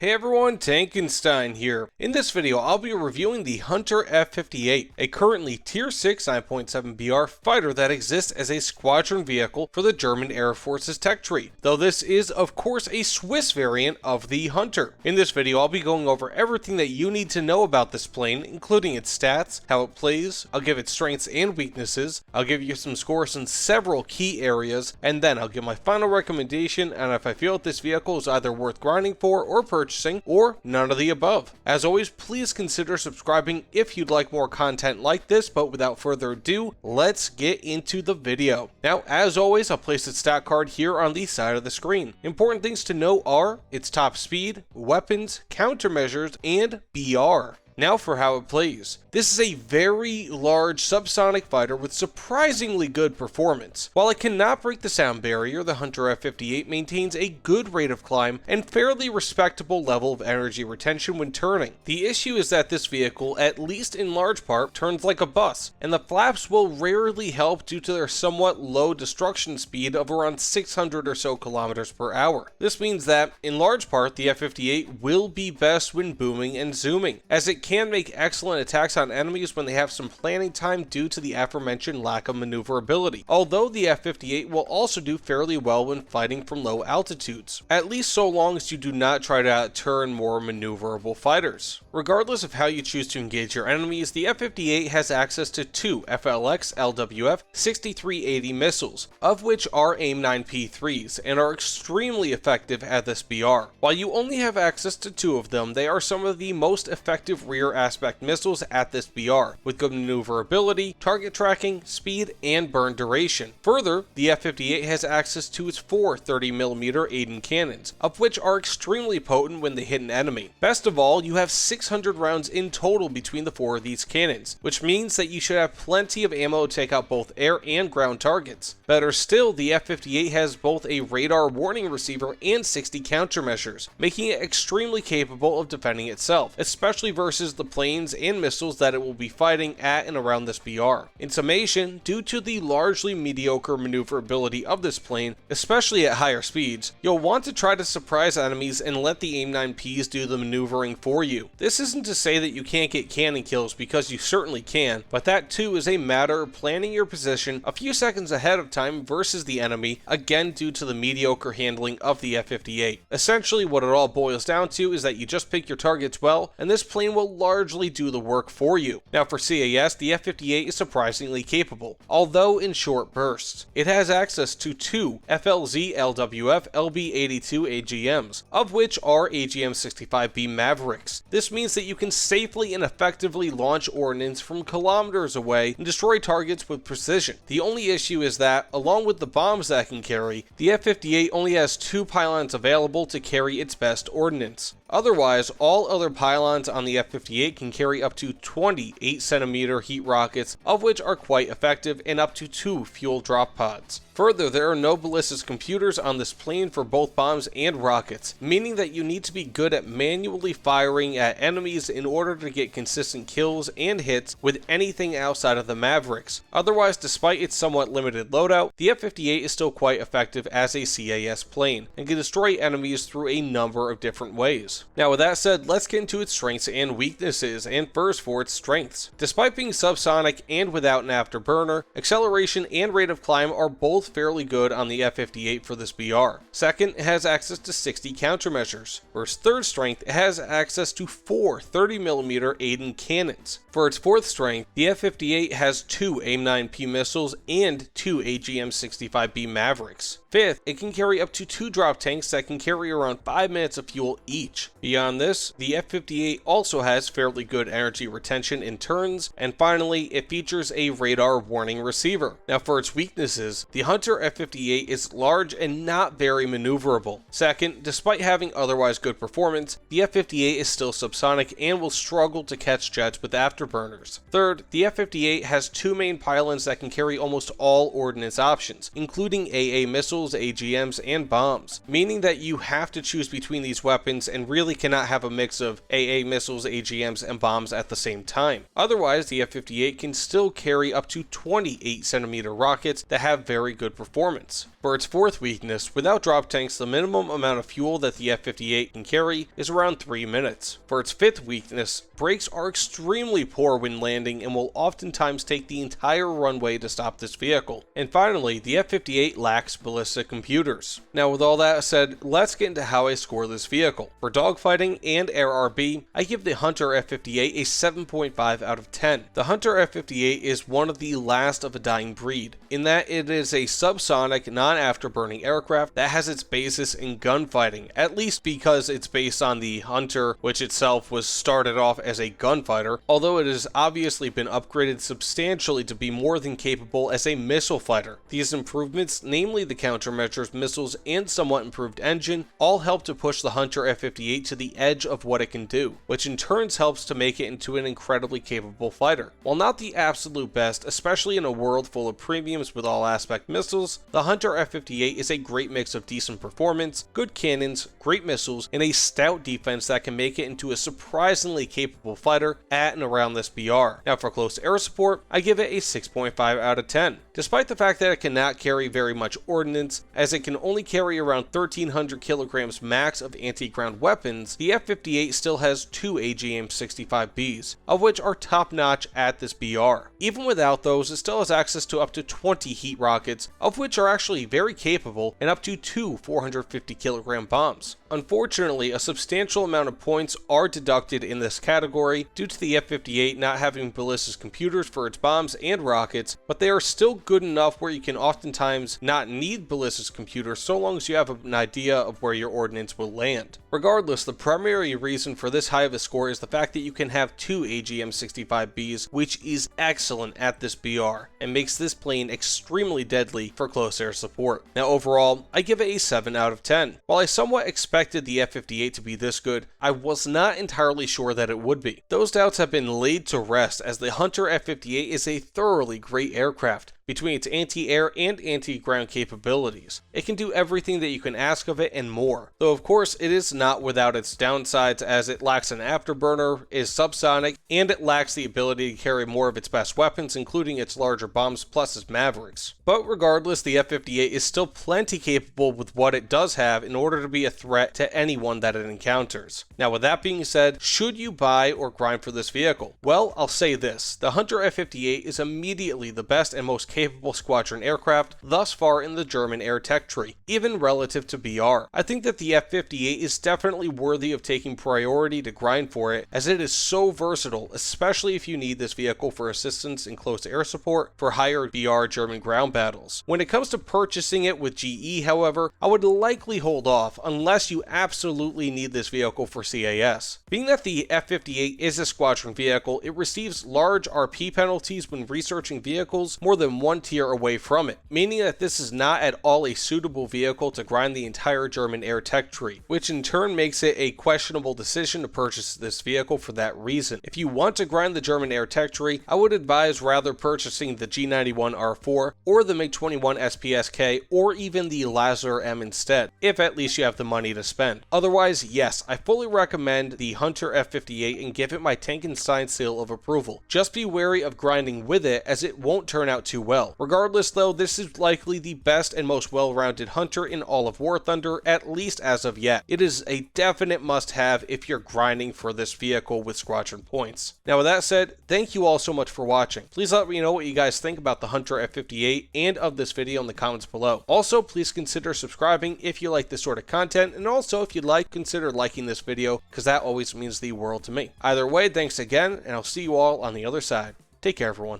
Hey everyone, Tankenstein here. In this video, I'll be reviewing the Hunter F.58, a currently Tier 6 9.7 BR fighter that exists as a squadron vehicle for the German Air Force's tech tree, though this is of course a Swiss variant of the Hunter. In this video, I'll be going over everything that you need to know about this plane, including its stats, how it plays, I'll give its strengths and weaknesses, I'll give you some scores in several key areas, and then I'll give my final recommendation and if I feel that this vehicle is either worth grinding for or purchasing, or none of the above. As always, please consider subscribing if you'd like more content like this, but without further ado, let's get into the video. Now, as always, I'll place its stat card here on the side of the screen. Important things to know are its top speed, weapons, countermeasures, and BR. Now for how it plays. This is a very large subsonic fighter with surprisingly good performance. While it cannot break the sound barrier, the Hunter F.58 maintains a good rate of climb and fairly respectable level of energy retention when turning. The issue is that this vehicle, at least in large part, turns like a bus, and the flaps will rarely help due to their somewhat low destruction speed of around 600 or so kilometers per hour. This means that, in large part, the F.58 will be best when booming and zooming, as it can make excellent attacks on enemies when they have some planning time due to the aforementioned lack of maneuverability, although the F-58 will also do fairly well when fighting from low altitudes, at least so long as you do not try to outturn more maneuverable fighters. Regardless of how you choose to engage your enemies, the F-58 has access to two FLX LWF 6380 missiles, of which are AIM-9P3s, and are extremely effective at this BR. While you only have access to two of them, they are some of the most effective rear aspect missiles at this BR, with good maneuverability, target tracking, speed, and burn duration. Further, the F-58 has access to its four 30mm Aiden cannons, of which are extremely potent when they hit an enemy. Best of all, you have 600 rounds in total between the four of these cannons, which means that you should have plenty of ammo to take out both air and ground targets. Better still, the F-58 has both a radar warning receiver and 60 countermeasures, making it extremely capable of defending itself, especially versus the planes and missiles that it will be fighting at and around this BR. In summation, due to the largely mediocre maneuverability of this plane, especially at higher speeds, you'll want to try to surprise enemies and let the AIM-9Ps do the maneuvering for you. This isn't to say that you can't get cannon kills, because you certainly can, but that too is a matter of planning your position a few seconds ahead of time versus the enemy, again due to the mediocre handling of the F-58. Essentially, what it all boils down to is that you just pick your targets well, and this plane will largely do the work for you. Now for CAS, the F-58 is surprisingly capable, although in short bursts. It has access to two FLZ LWF LB82 AGMs, of which are AGM-65B Mavericks. This means that you can safely and effectively launch ordnance from kilometers away and destroy targets with precision. The only issue is that, along with the bombs that it can carry, the F-58 only has two pylons available to carry its best ordnance. Otherwise, all other pylons on the F-58 can carry up to 20 8cm heat rockets, of which are quite effective, and up to 2 fuel drop pods. Further, there are no ballistics computers on this plane for both bombs and rockets, meaning that you need to be good at manually firing at enemies in order to get consistent kills and hits with anything outside of the Mavericks. Otherwise, despite its somewhat limited loadout, the F-58 is still quite effective as a CAS plane, and can destroy enemies through a number of different ways. Now with that said, let's get into its strengths and weaknesses, and first for its strengths. Despite being subsonic and without an afterburner, acceleration and rate of climb are both fairly good on the F-58 for this BR. Second, it has access to 60 countermeasures. For its third strength, it has access to four 30mm Aiden cannons. For its fourth strength, the F-58 has two AIM-9P missiles and two AGM-65B Mavericks. Fifth, it can carry up to two drop tanks that can carry around 5 minutes of fuel each. Beyond this, the F-58 also has fairly good energy retention in turns, and finally, it features a radar warning receiver. Now for its weaknesses, the Hunter F-58 is large and not very maneuverable. Second, despite having otherwise good performance, the F-58 is still subsonic and will struggle to catch jets with afterburners. Third, the F-58 has two main pylons that can carry almost all ordnance options, including AA missiles, AGMs, and bombs, meaning that you have to choose between these weapons and really cannot have a mix of AA missiles, AGMs, and bombs at the same time. Otherwise, the F-58 can still carry up to 20 8cm rockets that have very good good performance. For its fourth weakness, without drop tanks, the minimum amount of fuel that the F-58 can carry is around 3 minutes. For its fifth weakness, brakes are extremely poor when landing and will oftentimes take the entire runway to stop this vehicle. And finally, the F-58 lacks ballistic computers. Now with all that said, let's get into how I score this vehicle. For dogfighting and air RB, I give the Hunter F-58 a 7.5 out of 10. The Hunter F-58 is one of the last of a dying breed, in that it is a subsonic, non-afterburning aircraft that has its basis in gunfighting, at least because it's based on the Hunter, which itself was started off as a gunfighter, although it has obviously been upgraded substantially to be more than capable as a missile fighter. These improvements, namely the countermeasures missiles and somewhat improved engine, all help to push the Hunter F-58 to the edge of what it can do, which in turn helps to make it into an incredibly capable fighter. While not the absolute best, especially in a world full of premiums with all-aspect missiles, the Hunter F-58 is a great mix of decent performance, good cannons, great missiles, and a stout defense that can make it into a surprisingly capable fighter at and around this BR. Now for close air support, I give it a 6.5 out of 10. Despite the fact that it cannot carry very much ordnance, as it can only carry around 1,300 kilograms max of anti-ground weapons, the F-58 still has 2 AGM-65Bs, of which are top-notch at this BR. Even without those, it still has access to up to 20 heat rockets, of which are actually very capable, and up to 2 450 kilogram bombs. Unfortunately, a substantial amount of points are deducted in this category due to the F-58 not having ballistic computers for its bombs and rockets, but they are still good enough where you can oftentimes not need ballistic computers so long as you have an idea of where your ordnance will land. Regardless, the primary reason for this high of a score is the fact that you can have 2 AGM-65Bs, which is excellent at this BR, and makes this plane extremely deadly for close air support. Now overall, I give it a 7 out of 10. While I somewhat expected the F-58 to be this good, I was not entirely sure that it would be. Those doubts have been laid to rest, as the Hunter F-58 is a thoroughly great aircraft. Between its anti-air and anti-ground capabilities, it can do everything that you can ask of it and more. Though of course it is not without its downsides, as it lacks an afterburner, is subsonic, and it lacks the ability to carry more of its best weapons, including its larger bombs plus its Mavericks. But regardless, the F-58 is still plenty capable with what it does have in order to be a threat to anyone that it encounters. Now with that being said, should you buy or grind for this vehicle? Well, I'll say this: the Hunter F-58 is immediately the best and most capable Squadron aircraft thus far in the German air tech tree, even relative to BR. I think that the F-58 is definitely worthy of taking priority to grind for it, as it is so versatile, especially if you need this vehicle for assistance in close air support for higher BR German ground battles. When it comes to purchasing it with GE, however, I would likely hold off unless you absolutely need this vehicle for CAS. Being that the F-58 is a Squadron vehicle, it receives large RP penalties when researching vehicles more than one tier away from it, meaning that this is not at all a suitable vehicle to grind the entire German air tech tree, which in turn makes it a questionable decision to purchase this vehicle for that reason. If you want to grind the German air tech tree, I would advise rather purchasing the G91R4 or the MiG-21 SPSK or even the Lazar M instead, if at least you have the money to spend. Otherwise, yes, I fully recommend the Hunter F-58 and give it my Tankenstein seal of approval. Just be wary of grinding with it, as it won't turn out too well. Regardless though, this is likely the best and most well-rounded Hunter in all of War Thunder, at least as of yet. It is a definite must-have if you're grinding for this vehicle with Squadron points. Now with that said, thank you all so much for watching. Please let me know what you guys think about the Hunter F-58 and of this video in the comments below. Also, please consider subscribing if you like this sort of content, and also if you'd like, consider liking this video, because that always means the world to me. Either way, thanks again, and I'll see you all on the other side. Take care, everyone.